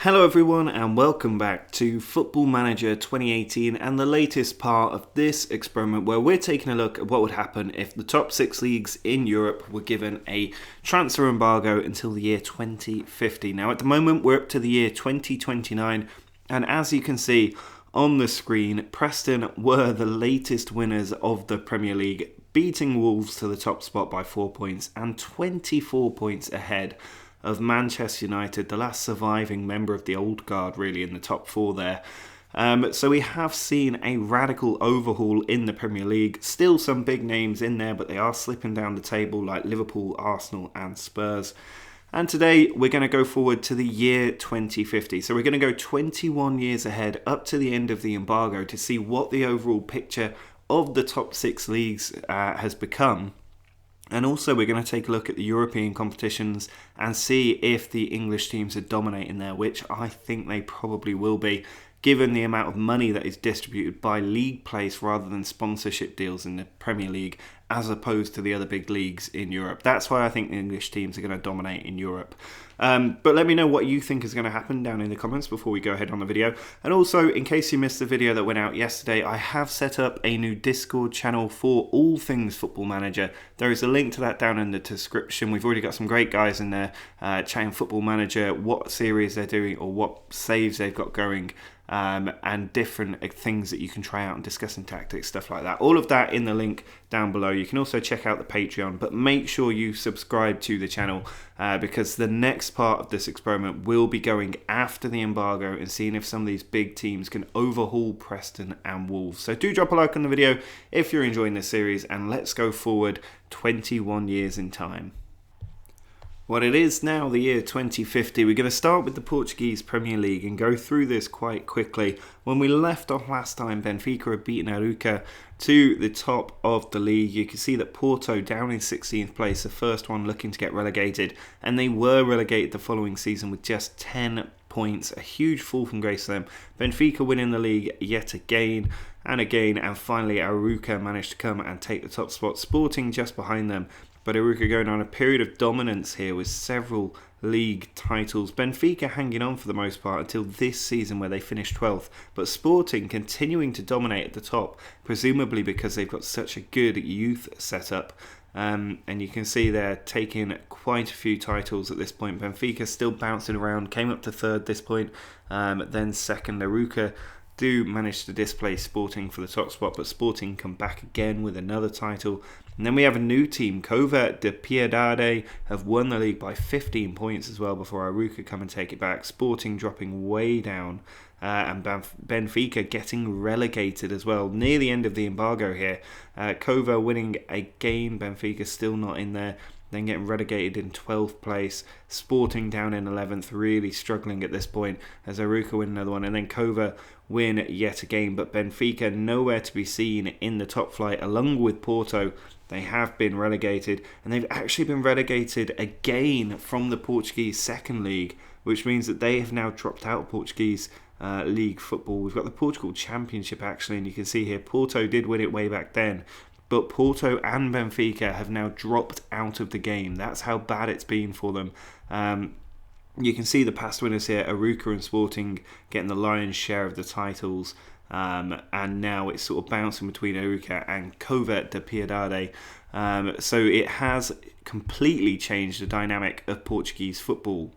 Hello everyone and welcome back to Football Manager 2018 and the latest part of this experiment where we're taking a look at what would happen if the top 6 leagues in Europe were given a transfer embargo until the year 2050. Now at the moment we're up to the year 2029 and as you can see on the screen, Preston were the latest winners of the Premier League, beating Wolves to the top spot by 4 points and 24 points ahead of Manchester United, the last surviving member of the old guard really in the top 4 there. So we have seen a radical overhaul in the Premier League. Still some big names in there, but they are slipping down the table like Liverpool, Arsenal and Spurs. And today we're going to go forward to the year 2050. So we're going to go 21 years ahead up to the end of the embargo to see what the overall picture of the top 6 leagues has become. And also we're going to take a look at the European competitions and see if the English teams are dominating there, which I think they probably will be, given the amount of money that is distributed by league place rather than sponsorship deals in the Premier League, as opposed to the other big leagues in Europe. That's why I think the English teams are going to dominate in Europe. But let me know what you think is going to happen down in the comments before we go ahead on the video. And also, in case you missed the video that went out yesterday, I have set up a new Discord channel for all things Football Manager. There is a link to that down in the description. We've already got some great guys in there chatting Football Manager, what series they're doing or what saves they've got going. And different things that you can try out and discussing tactics, stuff like that. All of that in the link down below. You can also check out the Patreon, but make sure you subscribe to the channel because the next part of this experiment will be going after the embargo and seeing if some of these big teams can overhaul Preston and Wolves. So do drop a like on the video if you're enjoying this series, and let's go forward 21 years in time. Well, it is now the year 2050. We're going to start with the Portuguese Premier League and go through this quite quickly. When we left off last time, Benfica had beaten Arouca to the top of the league. You can see that Porto down in 16th place, the first one looking to get relegated, and they were relegated the following season with just 10 points. A huge fall from grace to them. Benfica winning the league yet again and again, and finally Arouca managed to come and take the top spot, Sporting just behind them. But Arouca going on a period of dominance here with several league titles. Benfica hanging on for the most part until this season where they finished 12th. But Sporting continuing to dominate at the top, presumably because they've got such a good youth setup. And you can see they're taking quite a few titles at this point. Benfica still bouncing around, came up to 3rd this point, then 2nd. Arouca do manage to displace Sporting for the top spot, but Sporting come back again with another title. And then we have a new team, Cova de Piedade, have won the league by 15 points as well before Arouca come and take it back. Sporting dropping way down and Benfica getting relegated as well. Near the end of the embargo here. Cova winning again, Benfica still not in there. Then getting relegated in 12th place. Sporting down in 11th, really struggling at this point as Arouca win another one. And then Cova win yet again, but Benfica nowhere to be seen in the top flight along with Porto. They have been relegated, and they've actually been relegated again from the Portuguese Second League, which means that they have now dropped out of Portuguese League football. We've got the Portugal Championship actually, and you can see here Porto did win it way back then, but Porto and Benfica have now dropped out of the game. That's how bad it's been for them. You can see the past winners here, Arouca and Sporting getting the lion's share of the titles. And now it's sort of bouncing between Arouca and Cova de Piedade. So it has completely changed the dynamic of Portuguese football.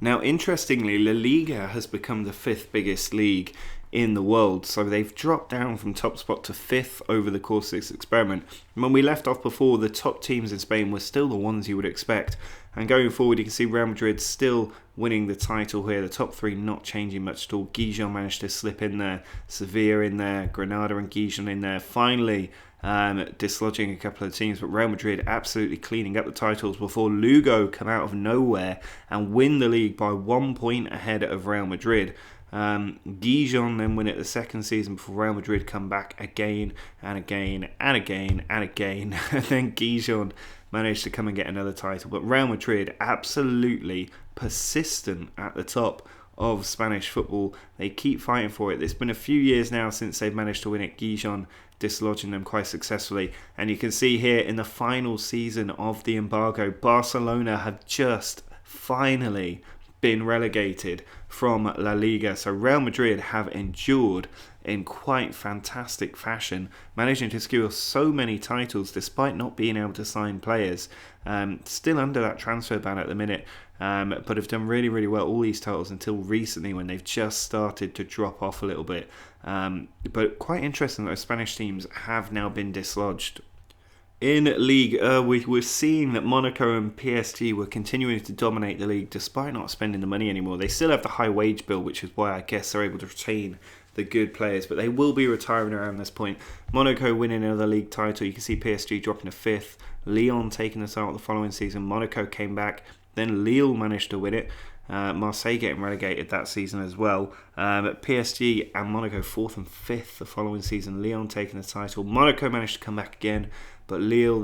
Now, interestingly, La Liga has become the 5th biggest league in the world, so they've dropped down from top spot to 5th over the course of this experiment. And when we left off before, the top teams in Spain were still the ones you would expect, and going forward you can see Real Madrid still winning the title here, the top 3 not changing much at all. Gijon managed to slip in there, Sevilla in there, Granada and Gijon in there, finally dislodging a couple of teams, but Real Madrid absolutely cleaning up the titles before Lugo come out of nowhere and win the league by 1 point ahead of Real Madrid. Gijon then win it the second season before Real Madrid come back again and again and again and again. And then Gijon managed to come and get another title. But Real Madrid absolutely persistent at the top of Spanish football. They keep fighting for it. It's been a few years now since they've managed to win it. Gijon dislodging them quite successfully. And you can see here in the final season of the embargo, Barcelona have just finally been relegated from La Liga. So Real Madrid have endured in quite fantastic fashion, managing to secure so many titles despite not being able to sign players. Still under that transfer ban at the minute, but have done really, really well all these titles until recently when they've just started to drop off a little bit. But quite interesting that those Spanish teams have now been dislodged. In Ligue, we were seeing that Monaco and PSG were continuing to dominate the league despite not spending the money anymore. They still have the high wage bill, which is why I guess they're able to retain the good players, but they will be retiring around this point. Monaco winning another league title. You can see PSG dropping to 5th. Lyon taking the title the following season. Monaco came back. Then Lille managed to win it. Marseille getting relegated that season as well. PSG and Monaco 4th and 5th the following season. Lyon taking the title. Monaco managed to come back again, but Lille,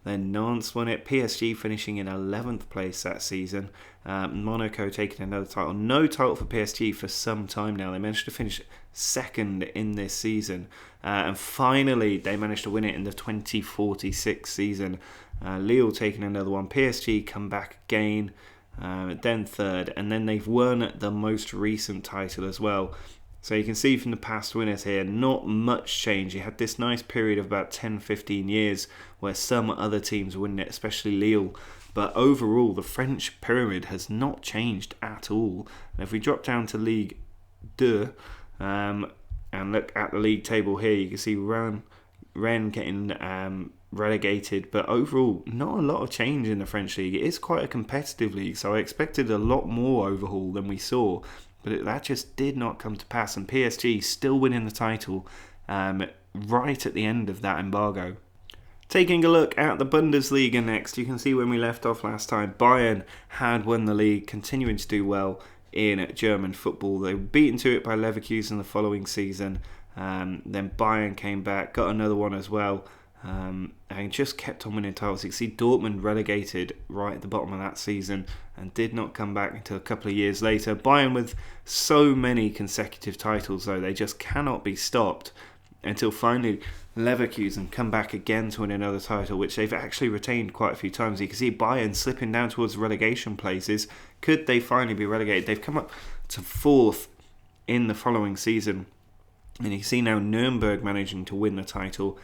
then Nantes won it. PSG finishing in 11th place that season. Monaco taking another title. No title for PSG for some time now. They managed to finish 2nd in this season. And finally, they managed to win it in the 2046 season. Lille taking another one. PSG come back again. Then 3rd. And then they've won the most recent title as well. So you can see from the past winners here, not much change. You had this nice period of about 10-15 years where some other teams win it, especially Lille. But overall, the French pyramid has not changed at all. And if we drop down to Ligue 2 and look at the league table here, you can see Rennes getting relegated. But overall, not a lot of change in the French league. It is quite a competitive league, so I expected a lot more overhaul than we saw. But that just did not come to pass, and PSG still winning the title right at the end of that embargo. Taking a look at the Bundesliga next, you can see when we left off last time, Bayern had won the league, continuing to do well in German football. They were beaten to it by Leverkusen the following season. Then Bayern came back, got another one as well, and just kept on winning titles. You can see Dortmund relegated right at the bottom of that season and did not come back until a couple of years later. Bayern with so many consecutive titles, though, they just cannot be stopped until finally Leverkusen come back again to win another title, which they've actually retained quite a few times. You can see Bayern slipping down towards relegation places. Could they finally be relegated? They've come up to 4th in the following season. And you see now Nuremberg managing to win the title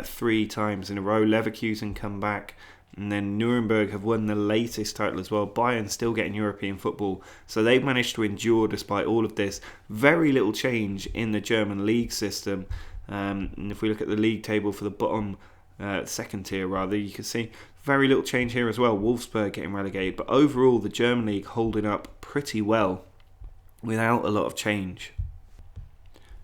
3 times in a row. Leverkusen come back, and then Nuremberg have won the latest title as well. Bayern still getting European football, so they've managed to endure despite all of this. Very little change in the German league system. And if we look at the league table for the bottom second tier, rather, you can see very little change here as well. Wolfsburg getting relegated, but overall the German league holding up pretty well without a lot of change.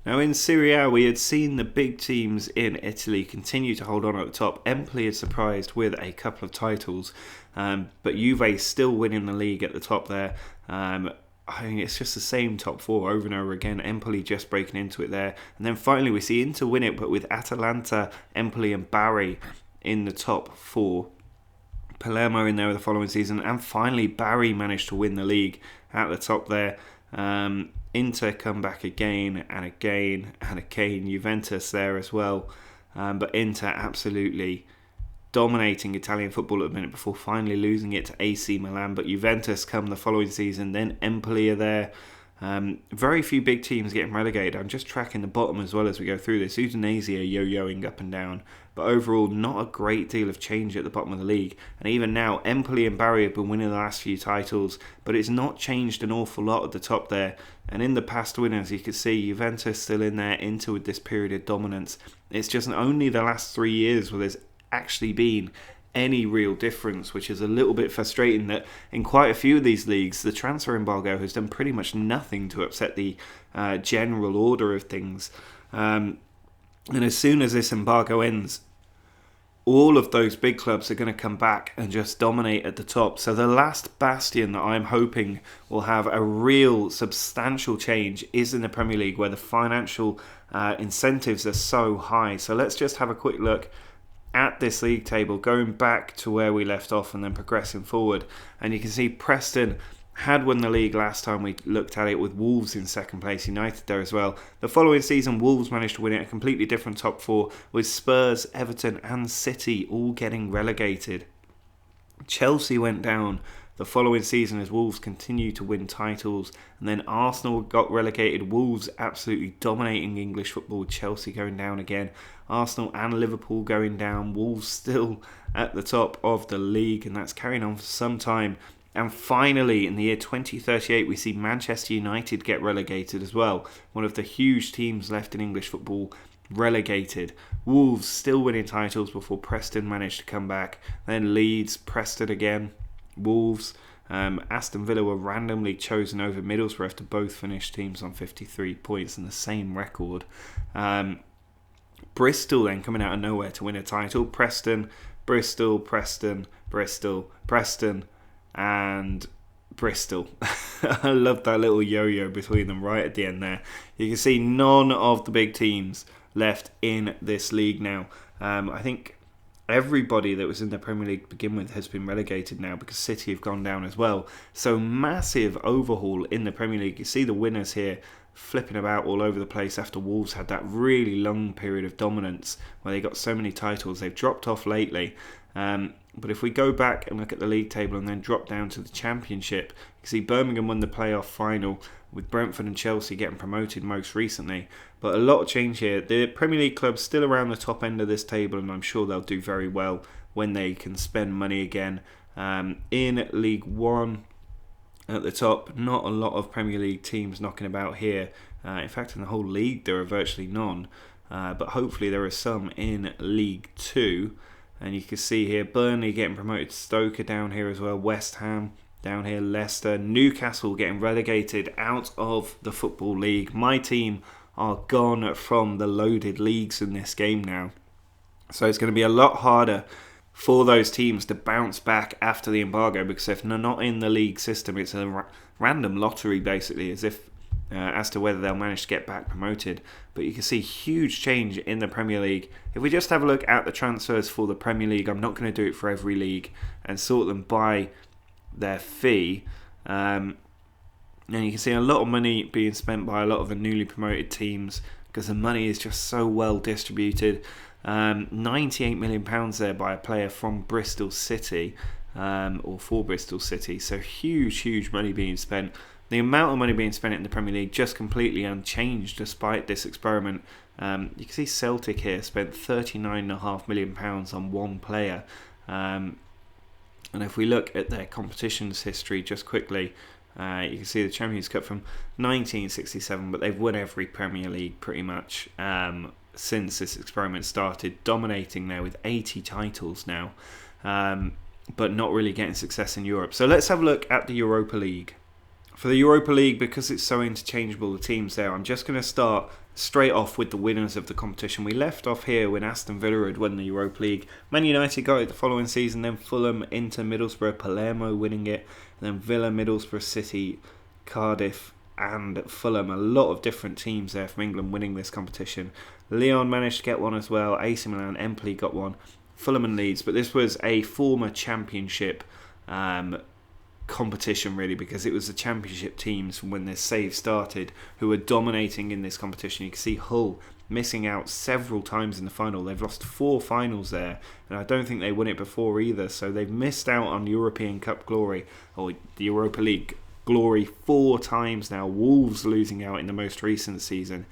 Now in Serie A, we had seen the big teams in Italy continue to hold on at the top. Empoli had surprised with a couple of titles, but Juve still winning the league at the top there. I think it's just the same top 4 over and over again. Empoli just breaking into it there. And then finally we see Inter win it, but with Atalanta, Empoli and Bari in the top 4. Palermo in there the following season. And finally Bari managed to win the league at the top there. Inter come back again and again and again. Juventus there as well. But Inter absolutely dominating Italian football at the minute before finally losing it to AC Milan. But Juventus come the following season. Then Empoli are there. Very few big teams getting relegated. I'm just tracking the bottom as well as we go through this. Udinese are yo-yoing up and down. But overall, not a great deal of change at the bottom of the league. And even now, Empoli and Bari have been winning the last few titles, but it's not changed an awful lot at the top there. And in the past winners, you can see Juventus still in there, Inter with this period of dominance. It's just only the last 3 years where there's actually been any real difference, which is a little bit frustrating that in quite a few of these leagues, the transfer embargo has done pretty much nothing to upset the general order of things. And as soon as this embargo ends, all of those big clubs are going to come back and just dominate at the top. So the last bastion that I'm hoping will have a real substantial change is in the Premier League, where the financial incentives are so high. So let's just have a quick look at this league table, going back to where we left off and then progressing forward. And you can see Preston had won the league last time we looked at it, with Wolves in second place, United there as well. The following season, Wolves managed to win it, a completely different top 4, with Spurs, Everton and City all getting relegated. Chelsea went down the following season as Wolves continue to win titles. And then Arsenal got relegated. Wolves absolutely dominating English football. Chelsea going down again. Arsenal and Liverpool going down. Wolves still at the top of the league, and that's carrying on for some time. And finally, in the year 2038, we see Manchester United get relegated as well. One of the huge teams left in English football relegated. Wolves still winning titles before Preston managed to come back. Then Leeds, Preston again, Wolves. Aston Villa were randomly chosen over Middlesbrough after both finished teams on 53 points and the same record. Bristol then coming out of nowhere to win a title. Preston, Bristol, Preston, Bristol, Preston, and Bristol. I love that little yo-yo between them right at the end there. You can see none of the big teams left in this league now. I think everybody that was in the Premier League to begin with has been relegated now because City have gone down as well. So massive overhaul in the Premier League. You see the winners here flipping about all over the place after Wolves had that really long period of dominance where they got so many titles. They've dropped off lately. But if we go back and look at the league table and then drop down to the Championship, you can see Birmingham won the playoff final with Brentford and Chelsea getting promoted most recently. But a lot of change here. The Premier League clubs still around the top end of this table, and I'm sure they'll do very well when they can spend money again. In League One, at the top, not a lot of Premier League teams knocking about here. In fact, in the whole league, there are virtually none. But hopefully there are some in League 2. And you can see here, Burnley getting promoted, Stoke down here as well, West Ham down here, Leicester, Newcastle getting relegated out of the Football League. My team are gone from the loaded leagues in this game now. So it's going to be a lot harder for those teams to bounce back after the embargo, because if they're not in the league system, it's a random lottery basically, as to whether they'll manage to get back promoted. But you can see huge change in the Premier League. If we just have a look at the transfers for the Premier League, I'm not going to do it for every league and sort them by their fee. And you can see a lot of money being spent by a lot of the newly promoted teams because the money is just so well distributed. £98 million there by a player from Bristol City, or for Bristol City. So huge money being spent. The amount of money being spent in the Premier League just completely unchanged despite this experiment. You can see Celtic here spent £39.5 million on one player. And if we look at their competitions history just quickly, you can see the Champions Cup from 1967, but they've won every Premier League pretty much since this experiment started, dominating there with 80 titles now, but not really getting success in Europe. So let's have a look at the Europa League. For the Europa League, because it's so interchangeable, the teams there, I'm just going to start straight off with the winners of the competition. We left off here when Aston Villa had won the Europa League. Man United got it the following season, then Fulham, Inter, Middlesbrough, Palermo winning it, and then Villa, Middlesbrough, City, Cardiff and Fulham. A lot of different teams there from England winning this competition. Lyon managed to get one as well, AC Milan, Empoli got one, Fulham and Leeds, but this was a former Championship competition really, because it was the Championship teams from when this save started who were dominating in this competition. You can see Hull missing out several times in the final. They've lost 4 finals there, and I don't think they won it before either, so they've missed out on European Cup glory, or the Europa League glory, 4 times now. Wolves losing out in the most recent season.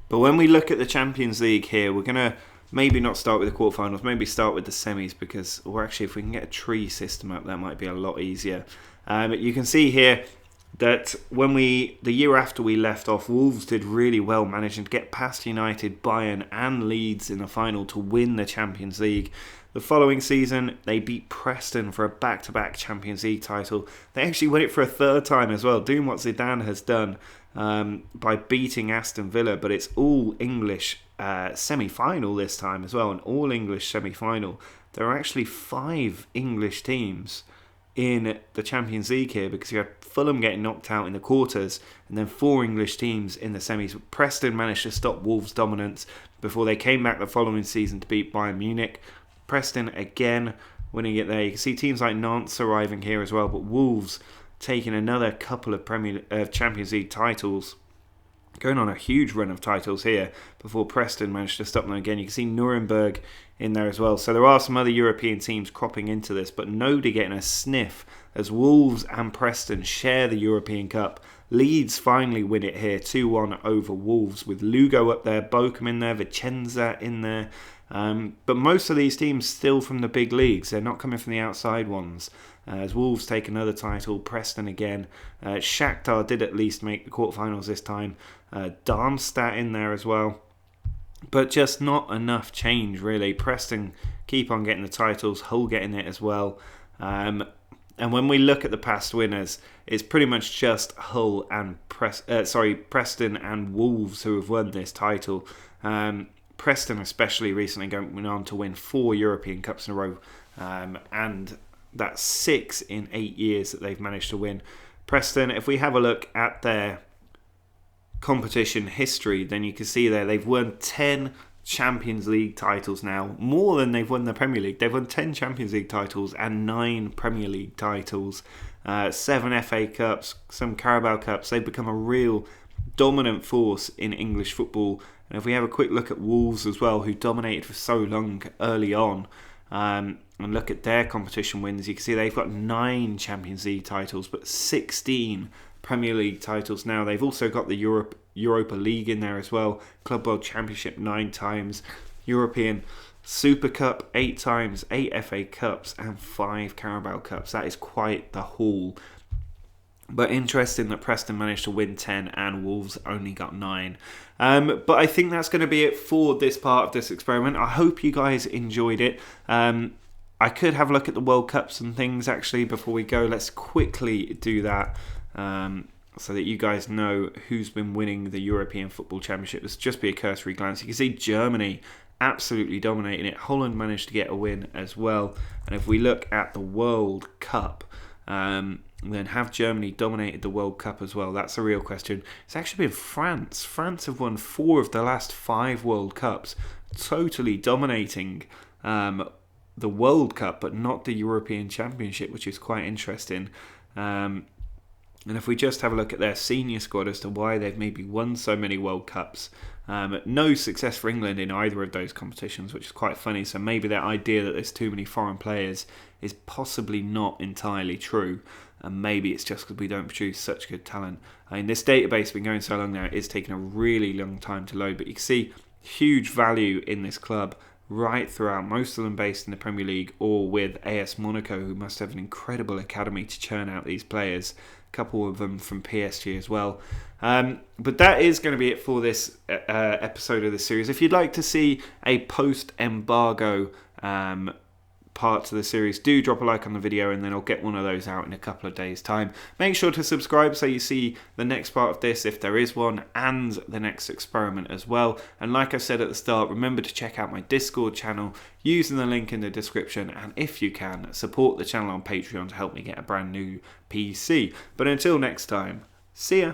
But when we look at the Champions League here, we're going to maybe not start with the quarterfinals, maybe start with the semis, because, or actually if we can get a tree system up, that might be a lot easier. But you can see here that when the year after we left off, Wolves did really well, managing to get past United, Bayern and Leeds in the final to win the Champions League. The following season, they beat Preston for a back-to-back Champions League title. They actually won it for a 3rd time as well, doing what Zidane has done by beating Aston Villa, but it's all English semi-final this time as well, an all-English semi-final. There are actually 5 English teams in the Champions League here, because you had Fulham getting knocked out in the quarters and then 4 English teams in the semis. Preston managed to stop Wolves' dominance before they came back the following season to beat Bayern Munich. Preston again winning it there. You can see teams like Nantes arriving here as well, but Wolves taking another couple of Champions League titles going on a huge run of titles here before Preston managed to stop them again. You can see Nuremberg in there as well. So there are some other European teams cropping into this, but nobody getting a sniff as Wolves and Preston share the European Cup. Leeds finally win it here, 2-1 over Wolves, with Lugo up there, Bochum in there, Vicenza in there. But most of these teams still from the big leagues. They're not coming from the outside ones. As Wolves take another title, Preston again. Shakhtar did at least make the quarterfinals this time. Darmstadt in there as well. But just not enough change, really. Preston keep on getting the titles, Hull getting it as well. And when we look at the past winners, it's pretty much just Hull and Preston and Wolves who have won this title. Preston especially recently went on to win 4 European Cups in a row, and that's 6 in 8 years that they've managed to win. Preston, if we have a look at their competition history, then you can see there they've won 10 Champions League titles now, more than they've won the Premier League. They've won 10 Champions League titles and 9 Premier League titles, 7 FA Cups, some Carabao Cups. They've become a real dominant force in English football. And if we have a quick look at Wolves as well, who dominated for so long early on, and look at their competition wins, you can see they've got 9 Champions League titles, but 16 Premier League titles now. They've also got the Europa League in there as well, Club World Championship 9 times, European Super Cup 8 times, 8 FA Cups and 5 Carabao Cups. That is quite the haul. But interesting that Preston managed to win 10 and Wolves only got 9. But I think that's going to be it for this part of this experiment. I hope you guys enjoyed it. I could have a look at the World Cups and things actually before we go. Let's quickly do that so that you guys know who's been winning the European Football Championship. This will just be a cursory glance. You can see Germany absolutely dominating it. Holland managed to get a win as well. And if we look at the World Cup, then have Germany dominated the World Cup as well? That's a real question. It's actually been France. France have won 4 of the last 5 World Cups, totally dominating the World Cup, but not the European Championship, which is quite interesting. And if we just have a look at their senior squad as to why they've maybe won so many World Cups, no success for England in either of those competitions, which is quite funny. So maybe that idea that there's too many foreign players is possibly not entirely true. And maybe it's just because we don't produce such good talent. I mean, this database has been going so long now, it is taking a really long time to load. But you can see huge value in this club right throughout, most of them based in the Premier League or with AS Monaco, who must have an incredible academy to churn out these players. A couple of them from PSG as well. But that is going to be it for this episode of the series. If you'd like to see a post-embargo part to the series, do drop a like on the video and then I'll get one of those out in a couple of days' time. Make sure to subscribe so you see the next part of this, if there is one, and the next experiment as well. And like I said at the start, remember to check out my Discord channel using the link in the description, and if you can, support the channel on Patreon to help me get a brand new PC. But until next time, see ya!